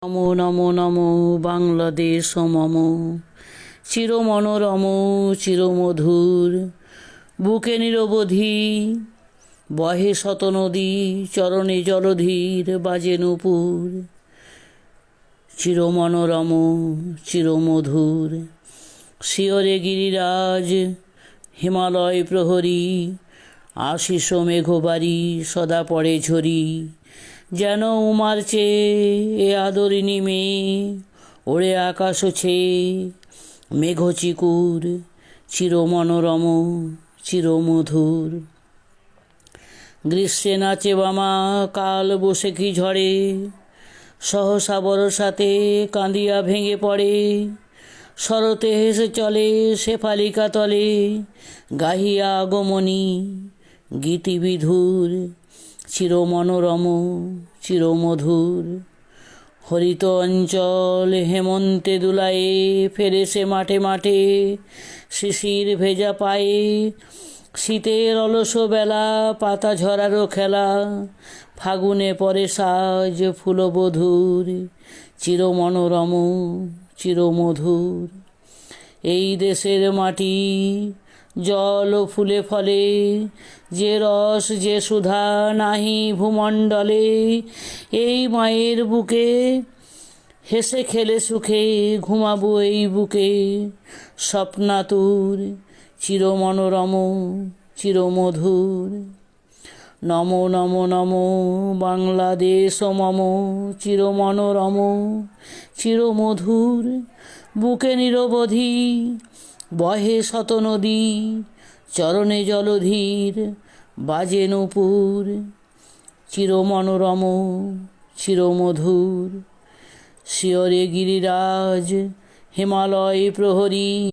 নমো নমো নমো বাংলাদেশ মম, চিরমনোরম চিরমধুর, বুকে নিরবধি বহে শত নদী, চরণে জলধীর বাজে নূপুর। চিরমনোরম চিরমধুর, শিয়রে গিরিরাজ হিমালয় প্রহরী, আশিস মেঘবাড়ি সদা পড়ে ঝরি। যেন উমার চেয়ে এ আদরিণী মেয়ে, ওড়ে আকাশ ছেয়ে মেঘ চিকুর। চিরমনোরম চিরমধুর, গ্রীষ্মে নাচে বামা কাল বৈশাখী ঝড়ে, সহসা বরসাতে কাঁদিয়া ভেঙে পড়ে। শরতে হেসে চলে শেফালিকা তলে, গাহিয়া আগমনী গীতিবিধুর। চিরমনোরম চিরমধুর, হরিত অঞ্চল হেমন্তে দুলায়ে, ফেরে সে মাঠে মাঠে শিশির ভেজা পায়ে। শীতের অলস বেলা পাতা ঝরারও খেলা, ফাগুনে পরে সাজ ফুলবধূর। চিরমনোরম চিরমধুর, এই দেশের মাটি জল ও ফুলে ফলে, যে রস যে সুধা নাহি ভূমণ্ডলে। এই মায়ের বুকে হেসে খেলে সুখে, ঘুমাবো এই বুকে স্বপ্নাতুর। চিরমনোরম চিরমধুর, নমো নমো নমো বাংলাদেশ মম, চিরমনোরম চিরমধুর, বুকে নিরবধি বহে শত নদী, চরণে জলধীর বাজে নূপুর। চিরমনোরম চিরমধুর, শিয়রে গিরিরাজ হিমালয় প্রহরী।